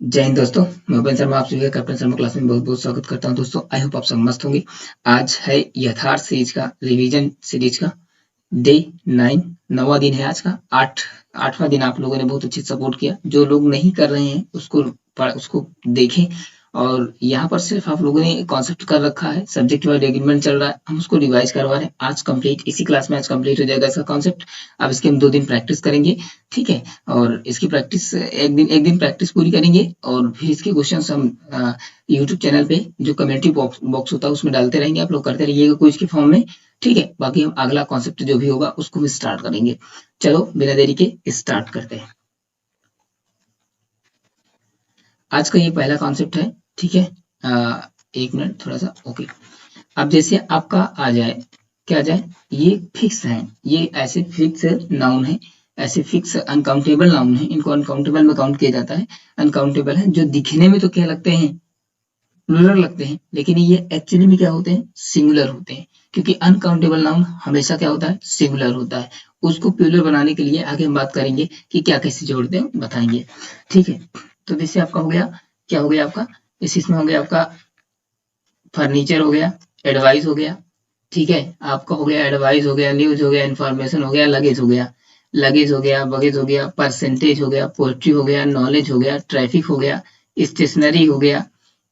जय हिंद दोस्तों। मैं भूपेन शर्मा आप सभी का कैप्टन शर्मा क्लास में बहुत बहुत स्वागत करता हूं। दोस्तों आई होप आप सब मस्त होंगे। आज है यथार्थ सीरीज का रिवीजन सीरीज का डे 9, 9वां दिन है आज का। 8वां दिन आप लोगों ने बहुत अच्छी सपोर्ट किया। जो लोग नहीं कर रहे हैं उसको देखें। और यहाँ पर सिर्फ आप लोगों ने कॉन्सेप्ट कर रखा है, सब्जेक्ट वाइज एग्रीमेंट चल रहा है, हम उसको रिवाइज करवा रहे हैं। आज कंप्लीट इसी क्लास में आज कंप्लीट हो जाएगा इसका कॉन्सेप्ट। अब इसके हम 2 दिन प्रैक्टिस करेंगे, ठीक है। और इसकी प्रैक्टिस एक दिन प्रैक्टिस पूरी करेंगे और फिर इसके क्वेश्चन हम यूट्यूब चैनल पे जो कम्युनिटी बॉक्स होता है उसमें डालते रहेंगे। आप लोग करते रहिएगा क्विज के फॉर्म में, ठीक है। बाकी हम अगला कॉन्सेप्ट जो भी होगा उसको भी स्टार्ट करेंगे। चलो बिना देरी के स्टार्ट करते हैं। आज का ये पहला कॉन्सेप्ट है, ठीक है। एक मिनट थोड़ा सा, ओके। अब जैसे आपका आ जाए, क्या आ जाए, ये फिक्स है, ये ऐसे फिक्स नाउन है, ऐसे फिक्स अनकाउंटेबल नाउन है। इनको अनकाउंटेबल में काउंट किया जाता है। अनकाउंटेबल है जो दिखने में तो क्या लगते हैं, प्लूरल लगते हैं, लेकिन ये एक्चुअली में क्या होते हैं, सिंगुलर होते हैं। क्योंकि अनकाउंटेबल नाउन हमेशा क्या होता है, सिंगुलर होता है। उसको प्लूरल बनाने के लिए आगे हम बात करेंगे कि क्या कैसे जोड़ते हैं, बताएंगे, ठीक है। तो जैसे आपका हो गया, क्या हो गया आपका, इसमें हो गया आपका फर्नीचर हो गया, एडवाइस हो गया, ठीक है। आपका हो गया एडवाइस हो गया, न्यूज हो गया, इंफॉर्मेशन हो गया, लगेज हो गया, लगेज हो गया, बगेज हो गया, परसेंटेज हो गया, पोल्ट्री हो गया, नॉलेज हो गया, ट्रैफिक हो गया, स्टेशनरी हो गया,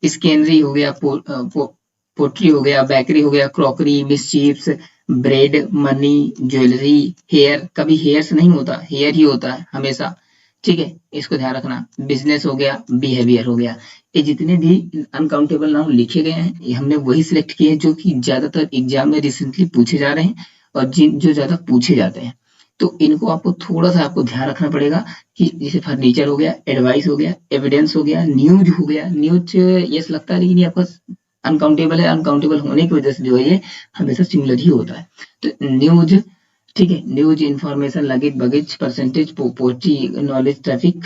स्केनरी हो गया, पोट्री हो गया, बेकरी हो गया, crockery, mischiefs, bread, money, jewellery, hair. कभी हेयर्स नहीं होता, हेयर ही होता है हमेशा, ठीक है। इसको ध्यान रखना। बिजनेस हो गया, बिहेवियर हो गया। ये जितने भी अनकाउंटेबल नाउन लिखे गए हैं, ये हमने वही सिलेक्ट किए हैं जो कि ज्यादातर एग्जाम में रिसेंटली पूछे जा रहे हैं और जिन जो ज्यादा पूछे जाते हैं। तो इनको आपको थोड़ा सा आपको ध्यान रखना पड़ेगा कि जैसे फर्नीचर हो गया, एडवाइस हो गया, एविडेंस हो गया, न्यूज हो गया। न्यूज यस लगता है लेकिन ये आपका अनकाउंटेबल है। अनकाउंटेबल होने की वजह से जो है ये हमेशा सिमिलर ही होता है। तो न्यूज, ठीक है, news, information, luggage, baggage, percentage, poetry, knowledge, traffic,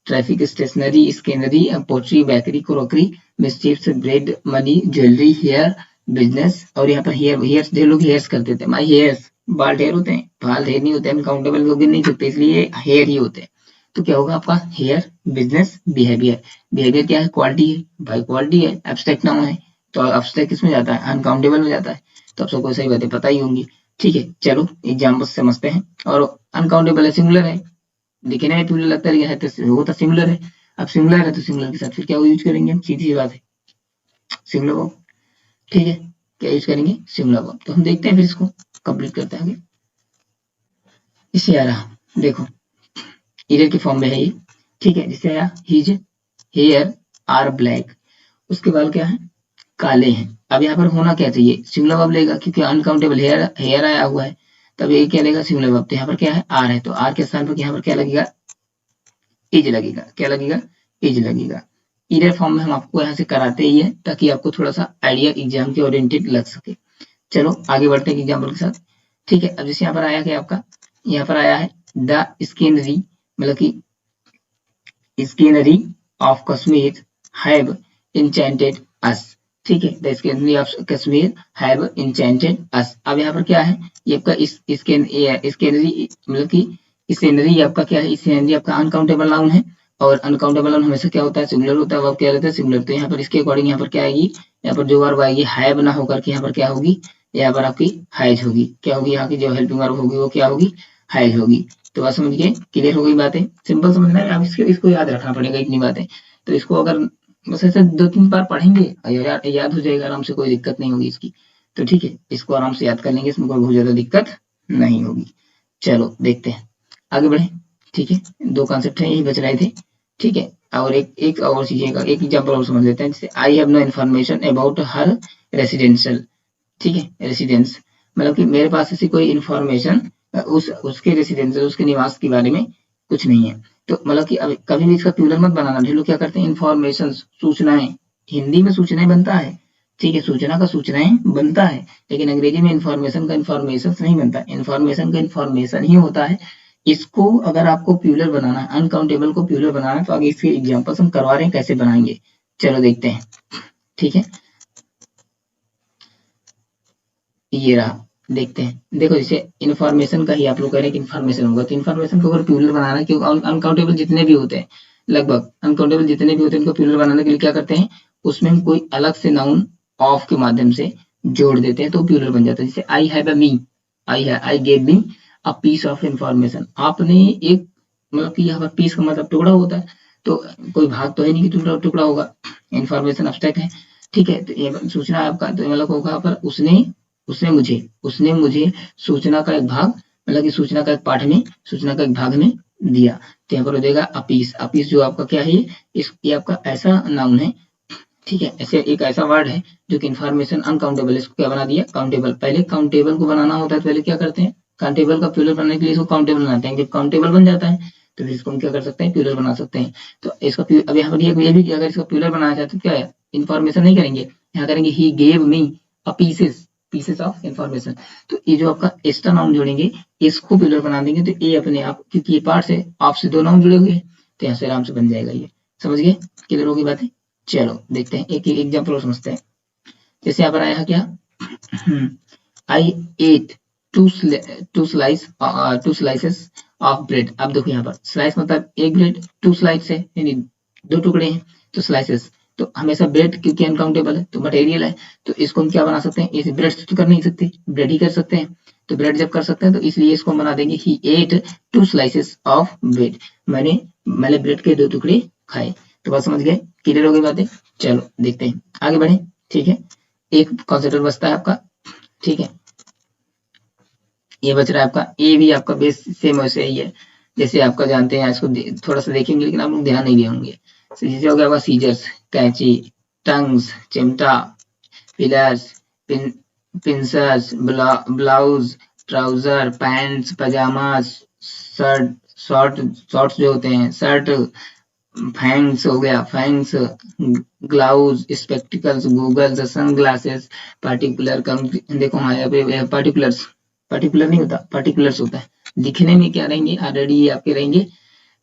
traffic, stationery, scenery, poetry, bakery, crockery, mischiefs, bread, money, jewellery, hair, business. और यहाँ पर हेयर, हेयर जो लोग हेयर्स करते थे, माई हेयर्स, बाल हेयर होते हैं, बाल हेयर नहीं होते, अनकाउंटेबल लोग नहीं सकते, इसलिए हेयर ही होते हैं। तो क्या होगा आपका, हेयर, बिजनेस, बिहेवियर। बिहेवियर क्या है, क्वालिटी है भाई, क्वालिटी है, एब्स्ट्रैक्ट नाउन है। तो एब्स्ट्रैक्ट किसमें जाता है, अनकाउंटेबल में जाता है। तो आप सबको सही बातें पता ही होंगी, ठीक है। चलो एग्जाम्पल समझते हैं। और अनकाउंटेबल है, सिंगुलर है, दिखने में प्लूरल लगता है तो वो तो सिंगुलर है। अब सिंगुलर है तो सिंगुलर के साथ फिर क्या यूज करेंगे हम, सीधी सी बात है, सिंगुलर वर्ब, ठीक है। क्या यूज करेंगे, सिंगुलर वर्ब। तो हम देखते हैं फिर इसको कंप्लीट करते हैं आगे। इससे आ रहा, देखो ईयर के फॉर्म में है ये, ठीक है। जिससे आया, हिज हेयर आर ब्लैक, उसके बाद क्या है, काले हैं। अब यहाँ पर होना क्या चाहिए, सिंगुलर वर्ब लेगा क्योंकि अनकाउंटेबल हेयर हेयर आया हुआ है। तब ये क्या लेगा, सिंगुलर वर्ब। तो यहाँ पर क्या है, आर है, तो आर के स्थान पर यहाँ पर क्या लगेगा, इज लगेगा। क्या लगेगा, इज लगेगा। ईडर फॉर्म में हम आपको यहाँ से कराते ही है ताकि आपको थोड़ा सा आइडिया एग्जाम के ओरिएंटेड लग सके। चलो आगे बढ़ते हैं एग्जाम्पल के साथ, ठीक है। अब जैसे यहाँ पर आया क्या आपका, यहाँ पर आया है द स्केनरी, मतलब कि scenery of Kashmir have enchanted us, ठीक है। The scenery of Kashmir have enchanted us. अब यहाँ पर क्या है, ये आपका स्केनरी, मतलब कि स्केनरी आपका क्या है, स्केनरी आपका अनकाउंटेबल नाउन है। और अनकाउंटेबल नाउन हमेशा क्या होता है, सिंगुलर होता है। वर्ब क्या रहता है, सिंगुलर। तो यहाँ पर इसके अकॉर्डिंग यहाँ पर क्या आएगी, यहाँ पर जो वर्ब आएगी हैव ना होकर के यहाँ पर क्या होगी, यहाँ पर आपकी हैज होगी। क्या होगी, यहाँ की जो हेल्पिंग वर्ब होगी वो क्या होगी, हैज होगी। तो बात समझ गए, क्लियर हो गई बातें, सिंपल समझना है। अब इसको याद रखना पड़ेगा इतनी बातें। तो इसको अगर बस ऐसे 2-3 बार पढ़ेंगे याद हो जाएगा आराम से, कोई दिक्कत नहीं होगी इसकी। तो ठीक है, इसको आराम से याद कर लेंगे, इसमें कोई बहुत ज्यादा दिक्कत नहीं होगी। चलो देखते हैं, आगे बढ़े, ठीक है। 2 कॉन्सेप्ट है, यही बच रहे थे, ठीक है। और एक और चीजें का एक एग्जाम्पल और समझ लेते हैं। जैसे I have no information about her residential, ठीक है, रेसिडेंस, मतलब कि मेरे पास ऐसी कोई इन्फॉर्मेशन उसके रेसिडेंस, उसके निवास के बारे में कुछ नहीं है। तो मतलब कि अब कभी भी इसका प्लूरल मत बनाना। जो लोग क्या करते हैं, इन्फॉर्मेशन, सूचनाएं, हिंदी में सूचनाएं बनता है, ठीक है, सूचना का सूचनाएं बनता है, लेकिन अंग्रेजी में इन्फॉर्मेशन का इन्फॉर्मेशन नहीं बनता। इन्फॉर्मेशन का इन्फॉर्मेशन ही होता है। इसको अगर आपको प्लूरल बनाना है, अनकाउंटेबल को प्लूरल बनाना है, तो आगे इसके एग्जाम्पल्स हम करवा रहे हैं, कैसे बनाएंगे, चलो देखते हैं, ठीक है। ये रहा, देखते हैं। देखो जैसे इन्फॉर्मेशन का ही आप लोग कह रहे हैं कि इन्फॉर्मेशन होगा, तो इन्फॉर्मेशन को अगर प्लूरल बनाना है, क्योंकि अनकाउंटेबल जितने भी होते हैं, लगभग अनकाउंटेबल जितने भी होते हैं उनको प्लूरल बनाने के लिए क्या करते हैं, उसमें हम कोई अलग से नाउन ऑफ के माध्यम से जोड़ देते हैं तो प्लूरल बन जाता है। जैसे I have a me, I gave me a piece of information, आपने एक, मतलब कि यहाँ पर पीस का मतलब टुकड़ा होता है, तो कोई भाग तो है नहीं कि टुकड़ा टुकड़ा होगा, इंफॉर्मेशन अब्स्ट्रैक्ट है, ठीक है। तो ये सूचना आपका तो मतलब होगा पर उसने मुझे सूचना का एक भाग, मतलब कि सूचना का एक पाठ में, सूचना का एक भाग में दिया, तो यहाँ पर हो जाएगा अपीस। अपीस जो आपका क्या है, ये आपका ऐसा नाउन है, ठीक है, ऐसे एक ऐसा वर्ड है जो कि इन्फॉर्मेशन अनकाउंटेबल, इसको क्या बना दिया, काउंटेबल। पहले काउंटेबल को बनाना होता है तो पहले क्या करते हैं, काउंटेबल का प्लूरल बनाने के लिए इसको काउंटेबल बनाते हैं, जब काउंटेबल बन जाता है तो फिर इसको हम क्या कर सकते हैं, प्लूरल बना सकते हैं। तो इसका अब यहाँ पर ये भी अगर इसका प्लूरल बनाना चाहते तो क्या है, इन्फॉर्मेशन नहीं करेंगे, यहाँ करेंगे he gave me a pieces of information. तो ये जो आपका एक्स्ट्रा नाउन जोड़ेंगे, इसको प्लूरल बना देंगे तो ये अपने आप, क्योंकि ये पार्ट है, आपसे दो नाउन जुड़े हुए हैं तो यहाँ से आराम से बन जाएगा ये। समझ गए, क्लियर होगी बातें। चलो देखते हैं एक एग्जाम्पल समझते हैं। जैसे यहाँ पर आया है क्या, I ate two slices of bread. अब देखो यहाँ पर स्लाइस मतलब एक ब्रेड, टू स्लाइस है यानी दो टुकड़े हैं, तो स्लाइसेस तो हमेशा ब्रेड क्योंकि अनकाउंटेबल है तो मटेरियल है, तो इसको हम क्या बना सकते हैं, इसे ब्रेड तो कर नहीं सकते, ब्रेड ही कर सकते हैं। तो ब्रेड जब कर सकते हैं तो इसलिए इसको बना देंगे he ate two slices of bread, मैंने ब्रेड के दो टुकड़े खाए। तो बात समझ गए, क्लियर हो गई बातें। चलो देखते हैं आगे बढ़े, ठीक है। एक कॉन्सेप्ट बचता है आपका, ठीक है, ये बच रहा है आपका, ए भी आपका बेस सेम वैसे ही है जैसे आपका जानते हैं, इसको थोड़ा सा देखेंगे लेकिन आप लोग ध्यान नहीं दिए होंगे। जैसे हो गया आपका सीजर्स, कैंची, टंग्स, चिमटा, pliers, pincers, blouse, trouser, pants, pyjamas, shorts जो होते हैं, शर्ट, फैंग्स हो गया, fangs, gloves, spectacles, goggles, sun glasses, particular देखो हाँ यहाँ पे पर्टिकुलर नहीं होता, पार्टिकुलर्स होता है। दिखने में क्या रहेंगे, ऑलरेडी ये आपके रहेंगे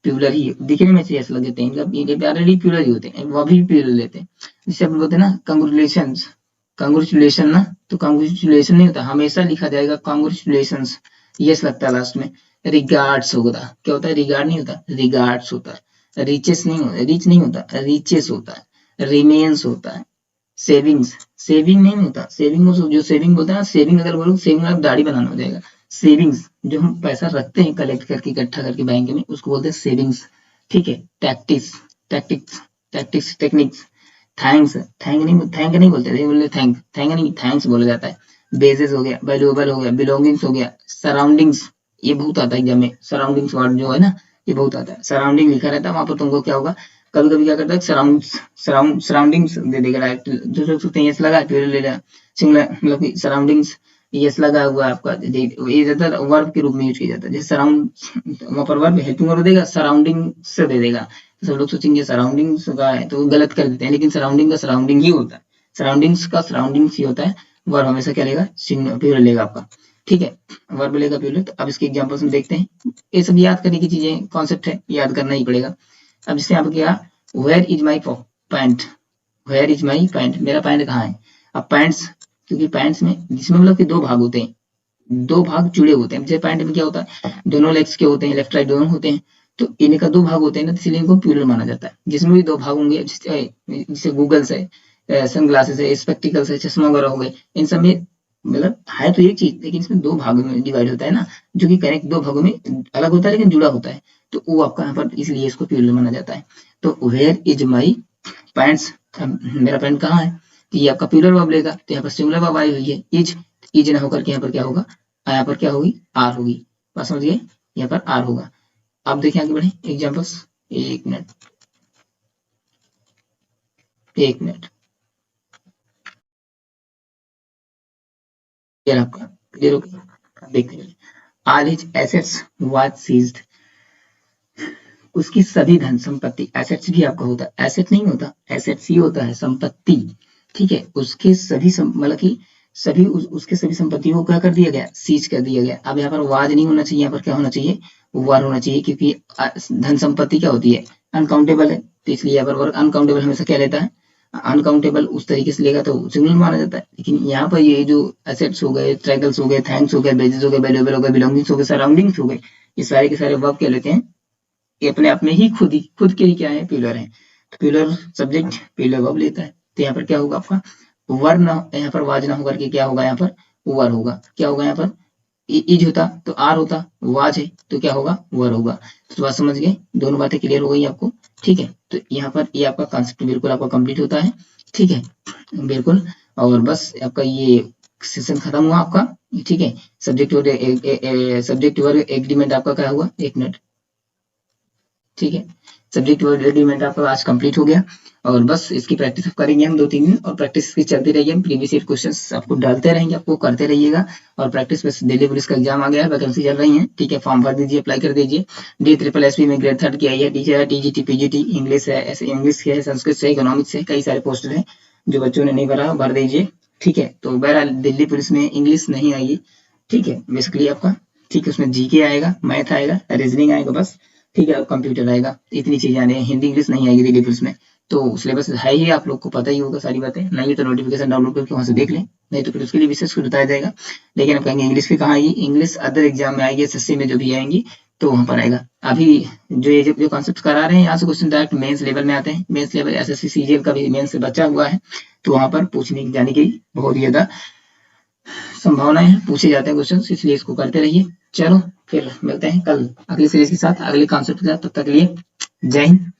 प्यूलर ही, दिखने में सीएस लगते हैं, मतलब ये ऑलरेडी प्यूलर ही होते हैं, वो भी प्यूलर लेते हैं। जिसे हम बोलते हैं ना कांग्रेचुलेशन ना, तो कांग्रेचुलेशन नहीं होता, हमेशा लिखा जाएगा कांग्रेचुलेशंस, यस लगता है लास्ट में। रिगार्ड्स होगा, क्या होता है, रिगार्ड नहीं होता, रिगार्ड्स होता है। रिचेस नहीं होता, रिच नहीं होता, रिचेस होता है। रिमेन्स होता है। सेविंग नहीं होता, सेविंग जो सेविंग बोलते हैं ना, सेविंग अगर बोलो, सेविंग आप दाढ़ी बनाना हो जाएगा। सेविंग्स जो हम पैसा रखते हैं कलेक्ट करके, इकट्ठा करके बैंक में, उसको बोलते हैं सेविंग्स, ठीक है। Tactics techniques. थैंक नहीं बोलते, थैंक नहीं, थैंक्स बोला जाता है। बेसिस हो गया, वैल्यूएबल हो गया, बिलोंगिंग्स हो गया, सराउंडिंग्स, ये बहुत आता है एग्जाम में, सराउंडिंग्स वर्ड जो है ना ये बहुत आता है, सराउंडिंग लिखा रहता है वहां पर, तुमको क्या होगा, कभी कभी क्या करता है, सराउंडिंग्स दे देगा डायरेक्ट, जो सोच सकते हैं यस लगा फिर ले लेगा सिंगुलर, मतलब कि सराउंडिंग्स यस लगा हुआ है आपका, ये ज्यादा वर्ब के रूप में यूज किया जाता है। जैसे सराउंड वहां पर वर्ब हेल्पिंग वर्ब देगा, सराउंडिंग से दे देगा, तो सब लोग सोचेंगे सराउंडिंग्स का है तो गलत कर देते हैं, लेकिन सराउंडिंग का सराउंडिंग ही होता है, सराउंडिंग्स का सराउंडिंग्स ही होता है। वर्ब हमेशा क्या लेगा, प्लूरल लेगा आपका, ठीक है, वर्ब लेगा प्लूरल। तो अब इसके एग्जांपल्स हम देखते हैं, ये सब याद करने की चीजें, कॉन्सेप्ट है, याद करना ही पड़ेगा। अब जैसे आप क्या, where is my pant, where is my pant, मेरा पैंट कहाँ है। अब पैंट्स, क्योंकि पैंट्स में जिसमें मतलब कि दो भाग होते हैं, दो भाग जुड़े होते हैं, जैसे पैंट में क्या होता है, दोनों लेग्स के होते हैं, लेफ्ट राइट दोनों होते हैं, तो इनका दो भाग होते हैं ना, इसलिए इनको प्लूरल माना जाता है। जिसमें भी दो भाग होंगे, जैसे गूगल्स है, सन ग्लासेस है, स्पेक्टिकल्स है, चश्मा वगैरह हो गए, इन सब में मतलब है तो एक चीज, लेकिन इसमें दो भागों में डिवाइड होता है ना, जो कि करेक्ट दो भागों में अलग होता है लेकिन जुड़ा होता है, तो वो आपका यहाँ पर इसलिए इसको प्लूरल माना जाता है। तो वेयर इज माई पैंट्स, मेरा पैंट कहाँ है, तो ये आपका प्लूरल वर्ब लेगा, तो यहाँ पर सिंगुलर वर्ब आई हुई है, इज ना होकर के यहाँ पर क्या होगा, यहाँ पर क्या होगी, आर होगी। बात समझ गए, यहाँ पर आर होगा। अब देखिए आगे बढ़े एग्जांपल्स, एक मिनट क्लियर आपका, क्लियर हो गया। देखते हैं, all his assets was seized, उसकी सभी धन संपत्ति, एसेट्स भी आपका होता है, एसेट नहीं होता, एसेट्स ही होता है, संपत्ति, ठीक है, उसके सभी मतलब कि सभी उसके सभी संपत्तियों को क्या कर दिया गया, सीज कर दिया गया। अब यहाँ पर वाज नहीं होना चाहिए, यहाँ पर क्या होना चाहिए, वर होना चाहिए, क्योंकि धन संपत्ति क्या होती है, अनकाउंटेबल है, तो इसलिए यहाँ पर अनकाउंटेबल हमेशा क्या लेता है, अनकाउंटेबल उस तरीके से लेगा तो सिंगुलर माना जाता है। लेकिन यहाँ पर ये जो एसेट्स हो गए, ट्राइगल्स हो गए, थैंक्स हो गए, बेजेस हो गए, वैल्यूएबल हो गए, बिलोंगिंग्स हो गए, सराउंडिंग्स हो गए, ये सारे के सारे वर्ब क्या लेते हैं, ये अपने आप में ही खुद के ही क्या है, प्लूरल है। तो प्लूरल सब्जेक्ट प्लूरल वर्ब लेता है। तो यहाँ पर क्या होगा आपका, वर ना, यहाँ पर वाज ना होकर के क्या होगा, यहाँ पर वर होगा। क्या होगा यहाँ पर, इज होता तो आर होता, वाज है तो क्या होगा, वर होगा। तो बात समझ गए, दोनों बातें क्लियर हो गई आपको। ठीक है, तो यहाँ पर ये आपका कॉन्सेप्ट बिल्कुल आपका कंप्लीट होता है। ठीक है, बिल्कुल। और बस आपका ये सेशन खत्म हुआ आपका। ठीक है, सब्जेक्ट वर्ग एग्रीमेंट आपका क्या हुआ, एक मिनट। ठीक है, सब्जेक्ट वर्ड एग्रीमेंट आपका आज कंप्लीट हो गया। और बस इसकी प्रैक्टिस करेंगे हम 2-3 दिन, और प्रैक्टिस की चलती रहेगी। हम प्रीवियस ईयर क्वेश्चंस आपको डालते रहेंगे, आपको करते रहिएगा। और प्रैक्टिस पे दिल्ली पुलिस का एग्जाम आ गया है, वैकेंसी चल रही है। ठीक है, फॉर्म भर दीजिए, अप्लाई कर दीजिए। DSSS में ग्रेड 3 की आई है, टीचर है, TGT PGT इंग्लिश है, ऐसे इंग्लिश है, संस्कृत से, इकोनॉमिक्स से, कई सारे पोस्ट है। जो बच्चों ने नहीं भरा भर दीजिए। ठीक है, तो बहरहाल दिल्ली पुलिस में इंग्लिश नहीं आएगी। ठीक है, बेसिकली आपका, ठीक है, उसमें जीके आएगा, मैथ आएगा, रीजनिंग आएगा बस। ठीक है, कंप्यूटर आएगा, इतनी चीजें आने हैं। हिंदी इंग्लिश नहीं आएगी दिल्ली पुलिस में। तो सिलेबस है ही, आप लोग को पता ही होगा सारी बातें। नहीं तो नोटिफिकेशन डाउनलोड करके वहां से देख लें, नहीं तो फिर उसके लिए विशेष कुछ बताया जाएगा। लेकिन आप कहेंगे इंग्लिश की कहाँ आएगी, इंग्लिश अदर एग्जाम में आएगी, SSC में जो भी आएंगी तो वहां पर आएगा। अभी जो कॉन्सेप्ट करा रहे हैं, यहाँ से क्वेश्चन डायरेक्ट मेंस लेवल में आते हैं। मेंस लेवल SSC CGL का भी मेंस से बचा हुआ है, तो वहां पर पूछने जाने की बहुत ज्यादा संभावनाएं हैं, पूछे जाते हैं क्वेश्चन, इसलिए इसको करते रहिए। चलो फिर मिलते हैं कल अगले सीरीज के साथ, अगले कॉन्सेप्ट के साथ। तब तक के लिए जय हिंद।